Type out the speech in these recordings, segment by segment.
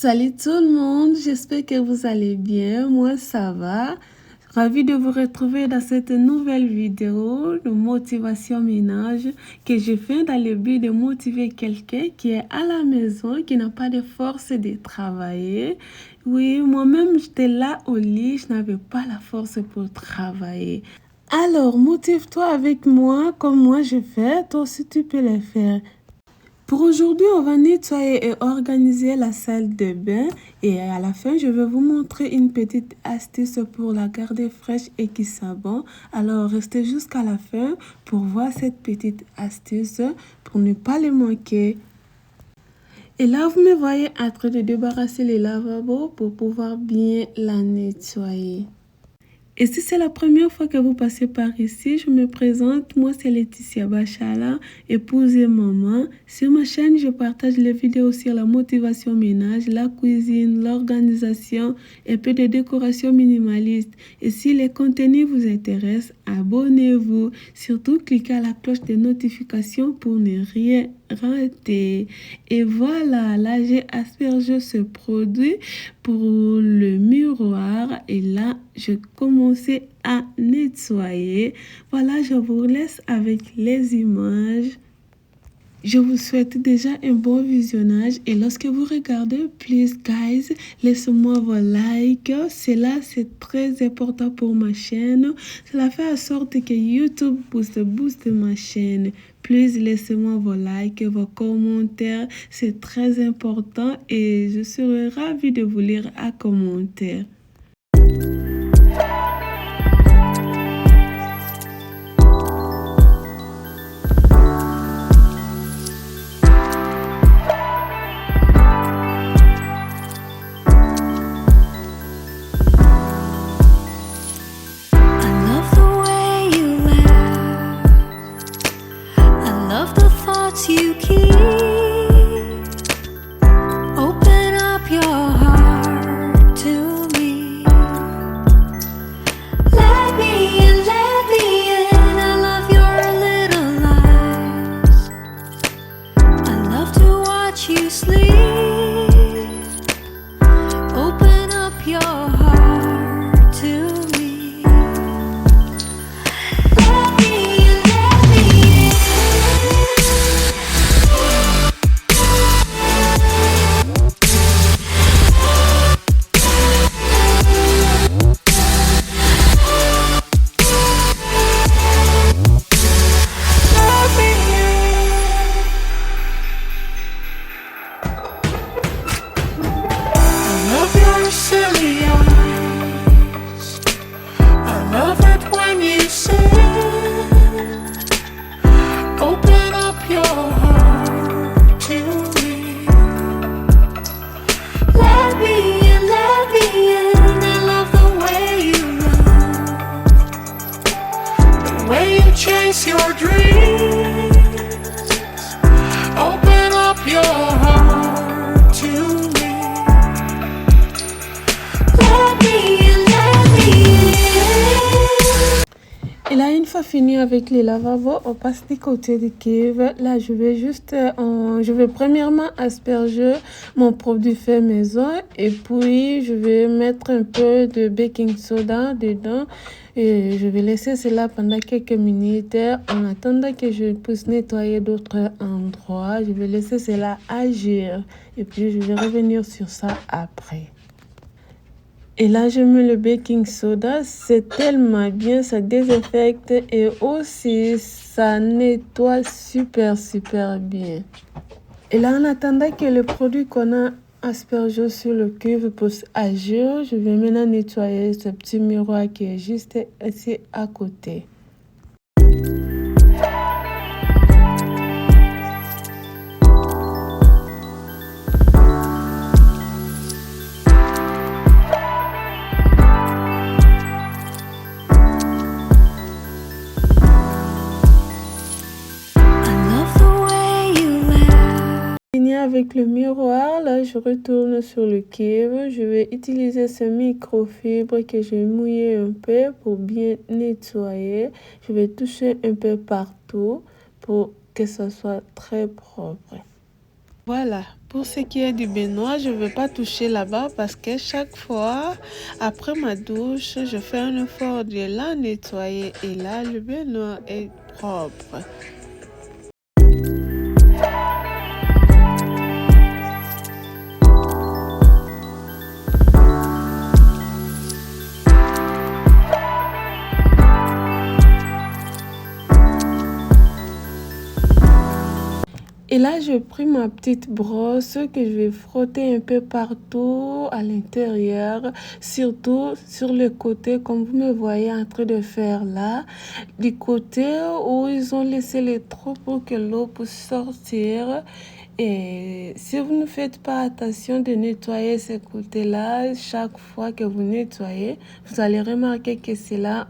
Salut tout le monde, j'espère que vous allez bien, moi ça va. Ravi de vous retrouver dans cette nouvelle vidéo de motivation ménage que je fais dans le but de motiver quelqu'un qui est à la maison, qui n'a pas de force de travailler. Oui, moi-même j'étais là au lit, je n'avais pas la force pour travailler. Alors, motive-toi avec moi comme moi je fais, toi aussi tu peux le faire. Pour aujourd'hui, on va nettoyer et organiser la salle de bain et à la fin, je vais vous montrer une petite astuce pour la garder fraîche et qui sent bon. Alors, restez jusqu'à la fin pour voir cette petite astuce pour ne pas les manquer. Et là, vous me voyez en train de débarrasser les lavabos pour pouvoir bien la nettoyer. Et si c'est la première fois que vous passez par ici, je me présente. Moi, c'est Laetitia Bachala, épouse et maman. Sur ma chaîne, je partage les vidéos sur la motivation ménage, la cuisine, l'organisation et peu de décoration minimaliste. Et si les contenus vous intéressent, abonnez-vous. Surtout, cliquez à la cloche de notification pour ne rien rater. Et voilà, là, j'ai aspergé ce produit pour le miroir. Et là, je commence à nettoyer. Voilà, je vous laisse avec les images. Je vous souhaite déjà un bon visionnage et lorsque vous regardez, please guys, laissez-moi vos likes. Cela, c'est très important pour ma chaîne. Cela fait en sorte que YouTube booste ma chaîne. Please, laissez-moi vos likes, vos commentaires. C'est très important et je serai ravie de vous lire à commentaire. You keep open up your heart to me. Let me in, I love your little lies. I love to watch you sleep. Open up your heart to me. Let me in, silly eyes. I love it when you say, open up your heart to me. Let me in, I love the way you love, the way you chase your dreams. Open up your heart to me. Et là, une fois fini avec les lavabos, on passe du côté du cave. Là, je vais premièrement asperger mon produit fait maison et puis je vais mettre un peu de baking soda dedans et je vais laisser cela pendant quelques minutes en attendant que je puisse nettoyer d'autres endroits. Je vais laisser cela agir et puis je vais revenir sur ça après. Et là, je mets le baking soda. C'est tellement bien, ça désinfecte et aussi ça nettoie super bien. Et là, en attendant que le produit qu'on a aspergé sur le cuve puisse agir, je vais maintenant nettoyer ce petit miroir qui est juste ici à côté. Avec le miroir, là, je retourne sur le cuve. Je vais utiliser ce microfibre que j'ai mouillé un peu pour bien nettoyer. Je vais toucher un peu partout pour que ça soit très propre. Voilà, pour ce qui est du baignoire, je ne veux pas toucher là-bas parce que chaque fois, après ma douche, je fais un effort de la nettoyer et là, le baignoire est propre. Et là, je prends ma petite brosse que je vais frotter un peu partout à l'intérieur, surtout sur le côté, comme vous me voyez en train de faire là, du côté où ils ont laissé les trous pour que l'eau puisse sortir. Et si vous ne faites pas attention de nettoyer ce côté-là, chaque fois que vous nettoyez, vous allez remarquer que cela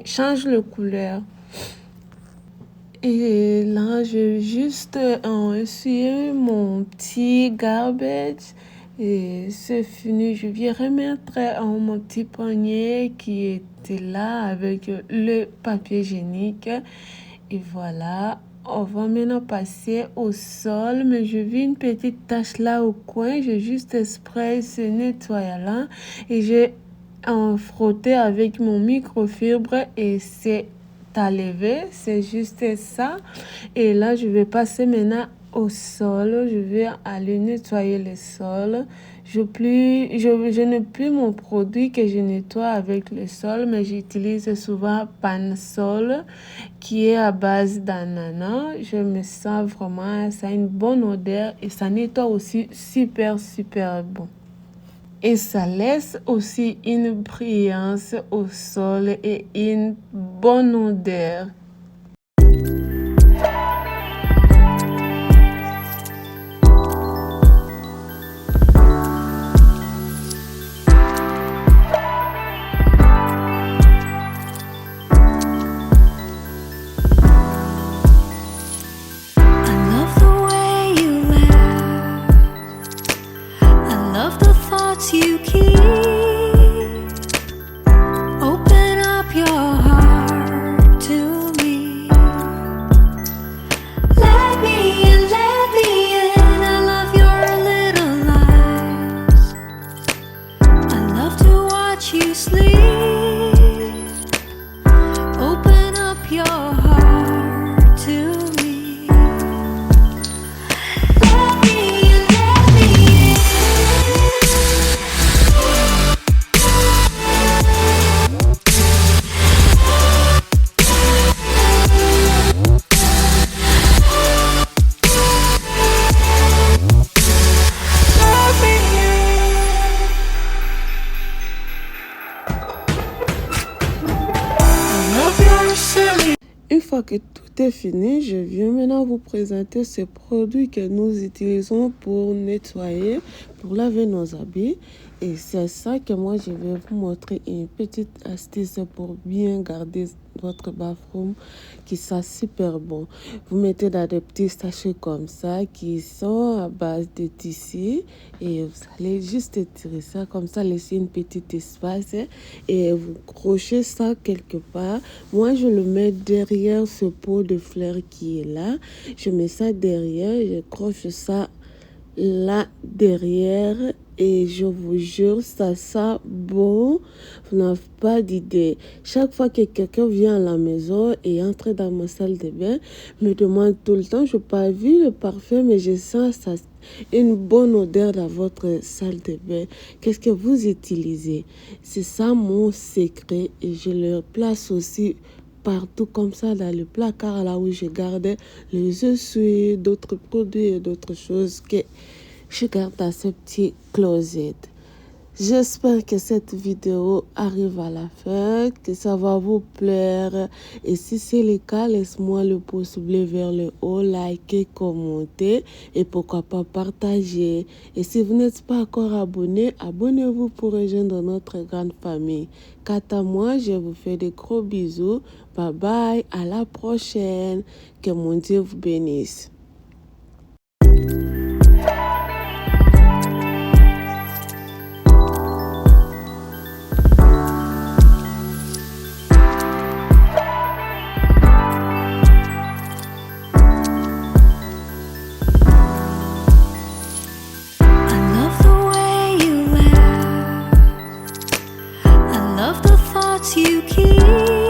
change de couleur. Et là, je vais juste essuyer mon petit garbage. Et c'est fini. Je vais remettre mon petit panier qui était là avec le papier hygiénique. Et voilà. On va maintenant passer au sol. Mais je vis une petite tache là au coin. J'ai juste spray ce nettoyant. Et j'ai frotté avec mon microfibre. Et c'est à lever, c'est juste ça. Et là, je vais passer maintenant au sol. Je vais aller nettoyer le sol. Je n'ai plus mon produit que je nettoie avec le sol, mais j'utilise souvent Pansol qui est à base d'ananas. Je me sens vraiment, ça a une bonne odeur et ça nettoie aussi super, super bon. Et ça laisse aussi une brillance au sol et une bonne odeur. You keep. Open up your heart to me. Let me in, let me in. I love your little lies. I love to watch you sleep. Open up your heart to me. Let me in, let me in. Une fois que tout est fini, je viens maintenant vous présenter ce produit que nous utilisons pour nettoyer, pour laver nos habits. Et c'est ça que moi, je vais vous montrer une petite astuce pour bien garder votre bathroom qui sent super bon. Vous mettez dans des petits sachets comme ça qui sont à base de tissu et vous allez juste tirer ça comme ça, laisser une petite espace et vous crochez ça quelque part. Moi, je le mets derrière ce pot de fleurs qui est là. Je mets ça derrière, je croche ça là derrière et je vous jure ça sent bon, vous n'avez pas d'idée. Chaque fois que quelqu'un vient à la maison et entre dans ma salle de bain, me demande tout le temps, je n'ai pas vu le parfum mais je sens ça, une bonne odeur dans votre salle de bain. Qu'est-ce que vous utilisez? C'est ça mon secret et je le place aussi partout comme ça dans le placard là où je gardais les essuie, d'autres produits et d'autres choses que je garde dans ce petit closet. J'espère que cette vidéo arrive à la fin, que ça va vous plaire. Et si c'est le cas, laisse-moi le pouce bleu vers le haut, likez, commentez et pourquoi pas partager. Et si vous n'êtes pas encore abonné, abonnez-vous pour rejoindre notre grande famille. Quant à moi, je vous fais des gros bisous. Bye bye, à la prochaine. Que mon Dieu vous bénisse. words you keep.